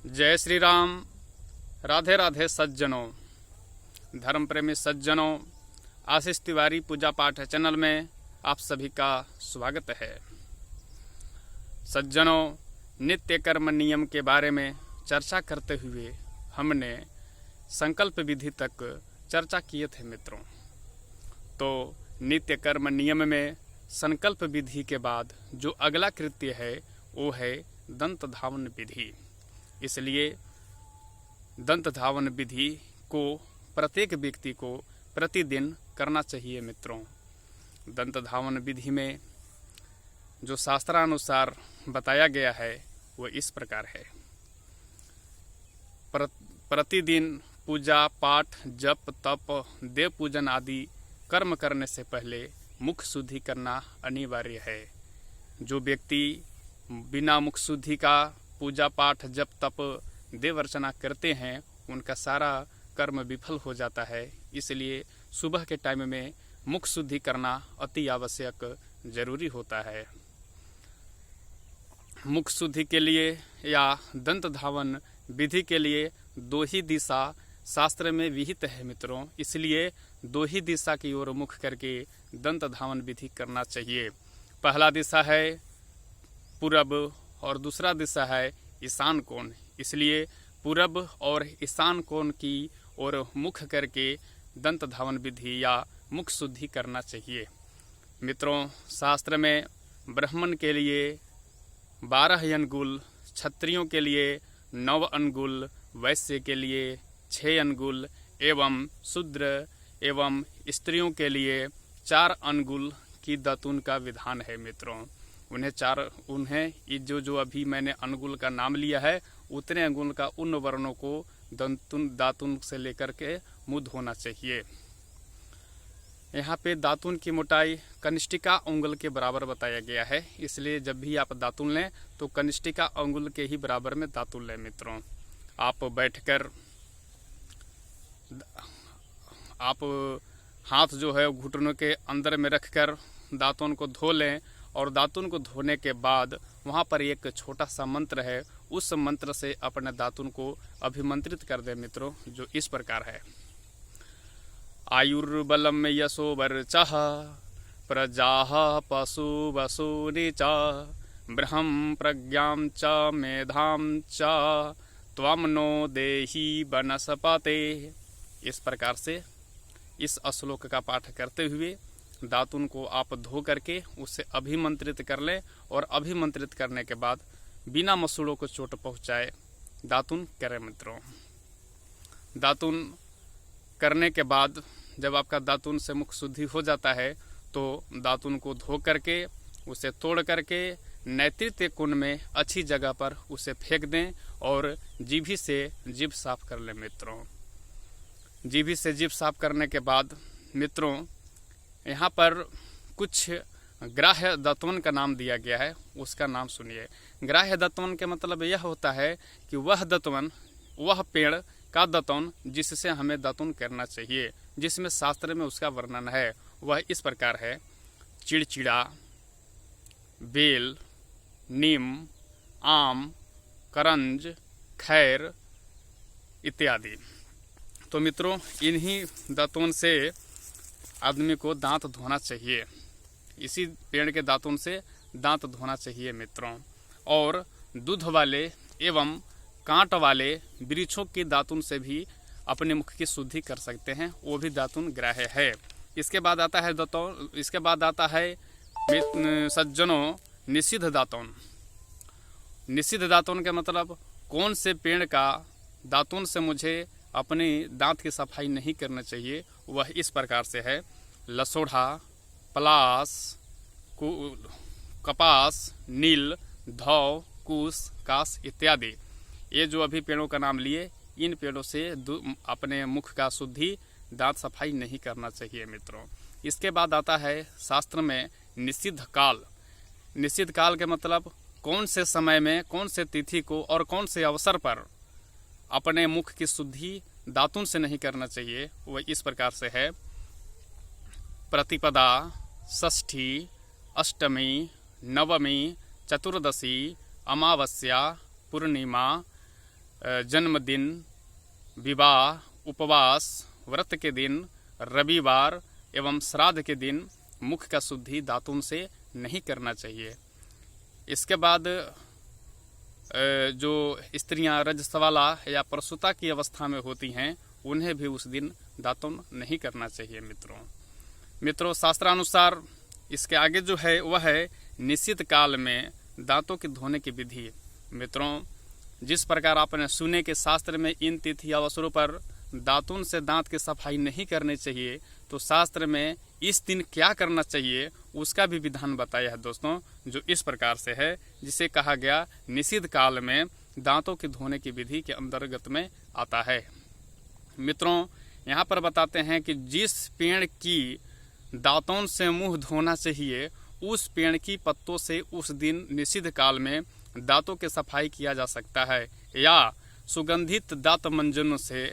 जय श्री राम। राधे राधे सज्जनों, धर्म प्रेमी सज्जनों, आशीष तिवारी पूजा पाठ चैनल में आप सभी का स्वागत है। सज्जनों, नित्य कर्म नियम के बारे में चर्चा करते हुए हमने संकल्प विधि तक चर्चा किए थे मित्रों। तो नित्य कर्म नियम में संकल्प विधि के बाद जो अगला कृत्य है वो है दंत धावन विधि। इसलिए दंत धावन विधि को प्रत्येक व्यक्ति को प्रतिदिन करना चाहिए मित्रों। दंत धावन विधि में जो शास्त्रानुसार बताया गया है वो इस प्रकार है। प्रतिदिन पूजा पाठ जप तप देव पूजन आदि कर्म करने से पहले मुख शुद्धि करना अनिवार्य है। जो व्यक्ति बिना मुख शुद्धि का पूजा पाठ जप तप देव अर्चना करते हैं उनका सारा कर्म विफल हो जाता है। इसलिए सुबह के टाइम में मुख शुद्धि करना अति आवश्यक जरूरी होता है। मुख शुद्धि के लिए या दंत धावन विधि के लिए दो ही दिशा शास्त्र में विहित है मित्रों। इसलिए दो ही दिशा की ओर मुख करके दंत धावन विधि करना चाहिए। पहला दिशा है पूरब और दूसरा दिशा है ईशान कोण। इसलिए पूरब और ईशान कोण की ओर मुख करके दंत धावन विधि या मुख शुद्धि करना चाहिए मित्रों। शास्त्र में ब्राह्मण के लिए 12 अंगुल, क्षत्रियों के लिए 9 अंगुल, वैश्य के लिए 6 अंगुल एवं शूद्र एवं स्त्रियों के लिए 4 अंगुल की दातून का विधान है मित्रों। उन्हें जो अभी मैंने अंगुल का नाम लिया है उतने अंगुल का उन वर्णों को दातून से लेकर के मुंह धोना चाहिए। यहाँ पे दातून की मोटाई कनिष्ठिका अंगुल के बराबर बताया गया है। इसलिए जब भी आप दातून लें तो कनिष्ठिका अंगुल के ही बराबर में दातून लें मित्रों। आप बैठकर आप हाथ जो है घुटनों के अंदर में रखकर दातून को धो लें और दातून को धोने के बाद वहाँ पर एक छोटा सा मंत्र है, उस मंत्र से अपने दातून को अभिमंत्रित कर दे मित्रों, जो इस प्रकार है। आयुर्बलम यशो वर्चः प्रजाः पशु वसूनि च ब्रह्म प्रज्ञां च मेधां च त्वं नो देहि वनस्पते। इस प्रकार से इस श्लोक का पाठ करते हुए दातून को आप धो करके उसे अभिमंत्रित कर लें और अभिमंत्रित करने के बाद बिना मसूड़ों को चोट पहुंचाए दातून करें मित्रों। दातून करने के बाद जब आपका दातून से मुख शुद्धि हो जाता है तो दातून को धो करके उसे तोड़ करके नैतृत्य कुंड में अच्छी जगह पर उसे फेंक दें और जीभी से जीभ साफ कर लें मित्रों। जीभी से जीभ साफ करने के बाद मित्रों यहाँ पर कुछ ग्राह्य दत्वन का नाम दिया गया है, उसका नाम सुनिए। ग्राह्य दत्वन के मतलब यह होता है कि वह दत्वन, वह पेड़ का दत्वन जिससे हमें दातून करना चाहिए, जिसमें शास्त्र में उसका वर्णन है। वह इस प्रकार है: चिड़चिड़ा, बेल, नीम, आम, करंज, खैर इत्यादि। तो मित्रों इन्हीं दातून से आदमी को दांत धोना चाहिए। इसी पेड़ के दातून से दांत धोना चाहिए मित्रों। और दूध वाले एवं कांट वाले वृक्षों की दातून से भी अपने मुख की शुद्धि कर सकते हैं, वो भी दातून ग्राह्य है। इसके बाद आता है सज्जनों निषिद्ध दातून। निषिद्ध दातून का मतलब कौन से पेड़ का दातून से मुझे अपने दांत की सफाई नहीं करना चाहिए, वह इस प्रकार से है: लसोड़ा, पलास, कपास, नील, धौ, कुश, कास इत्यादि। ये जो अभी पेड़ों का नाम लिए, इन पेड़ों से अपने मुख का शुद्धि दांत सफाई नहीं करना चाहिए मित्रों। इसके बाद आता है शास्त्र में निषिद्ध काल। निषिद्ध काल के मतलब कौन से समय में, कौन से तिथि को और कौन से अवसर पर अपने मुख की शुद्धि दातून से नहीं करना चाहिए, वह इस प्रकार से है: प्रतिपदा, षष्ठी, अष्टमी, नवमी, चतुर्दशी, अमावस्या, पूर्णिमा, जन्मदिन, विवाह, उपवास, व्रत के दिन, रविवार एवं श्राद्ध के दिन मुख का शुद्धि दातुन से नहीं करना चाहिए। इसके बाद जो स्त्रियां रजस्वला या प्रसूता की अवस्था में होती हैं उन्हें भी उस दिन दातुन नहीं करना चाहिए। मित्रों शास्त्रानुसार इसके आगे जो है वह है निश्चित काल में दांतों के धोने की विधि। मित्रों जिस प्रकार आपने सुने कि शास्त्र में इन तिथि अवसरों पर दातुन से दांत की सफाई नहीं करनी चाहिए, तो शास्त्र में इस दिन क्या करना चाहिए उसका भी विधान बताया है दोस्तों, जो इस प्रकार से है, जिसे कहा गया निषिद्ध काल में दांतों के धोने की विधि के अंतर्गत में आता है। मित्रों यहाँ पर बताते हैं कि जिस पेड़ की दातुन से मुंह धोना चाहिए उस पेड़ की पत्तों से उस दिन निषिद्ध काल में दांतों की सफाई किया जा सकता है, या सुगंधित दांत मंजनों से,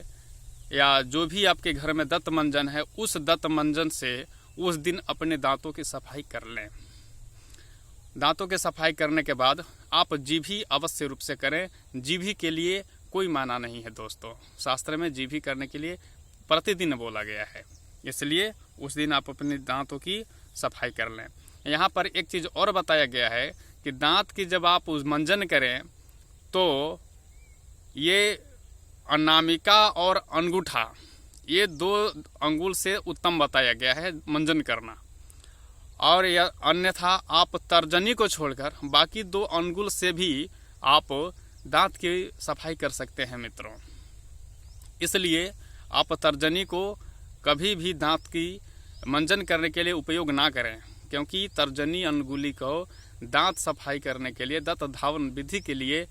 या जो भी आपके घर में दंत मंजन है उस दंत मंजन से उस दिन अपने दांतों की सफाई कर लें। दांतों की सफाई करने के बाद आप जीभी अवश्य रूप से करें। जीभी के लिए कोई माना नहीं है दोस्तों, शास्त्र में जीभी करने के लिए प्रतिदिन बोला गया है, इसलिए उस दिन आप अपने दांतों की सफाई कर लें। यहाँ पर एक चीज़ और बताया गया है कि दांत की जब आप मंजन करें तो ये अनामिका और अंगूठा, ये 2 अंगुल से उत्तम बताया गया है मंजन करना, और यह अन्यथा आप तर्जनी को छोड़कर बाकी 2 अंगुल से भी आप दांत की सफाई कर सकते हैं। मित्रों इसलिए आप तर्जनी को कभी भी दांत की मंजन करने के लिए उपयोग ना करें, क्योंकि तर्जनी अंगुली को दांत सफाई करने के लिए, दंत धावन विधि के लिए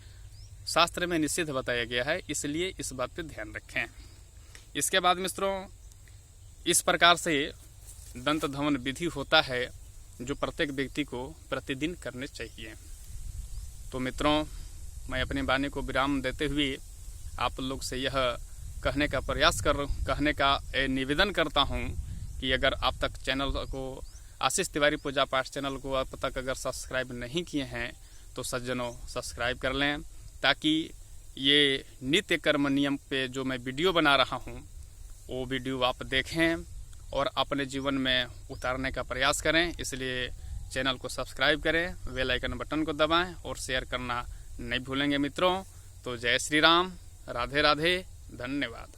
शास्त्र में निषिद्ध बताया गया है, इसलिए इस बात पे ध्यान रखें। इसके बाद मित्रों इस प्रकार से दंत धावन विधि होता है जो प्रत्येक व्यक्ति को प्रतिदिन करने चाहिए। तो मित्रों मैं अपनी वाणी को विराम देते हुए आप लोग से यह कहने का निवेदन करता हूँ कि अगर आप तक चैनल को, आशीष तिवारी पूजा पाठ चैनल को अब तक अगर सब्सक्राइब नहीं किए हैं तो सज्जनों सब्सक्राइब कर लें, ताकि ये नित्य कर्म नियम पे जो मैं वीडियो बना रहा हूँ वो वीडियो आप देखें और अपने जीवन में उतारने का प्रयास करें। इसलिए चैनल को सब्सक्राइब करें, बेल आइकन बटन को दबाएं और शेयर करना नहीं भूलेंगे मित्रों। तो जय श्री राम, राधे राधे, धन्यवाद।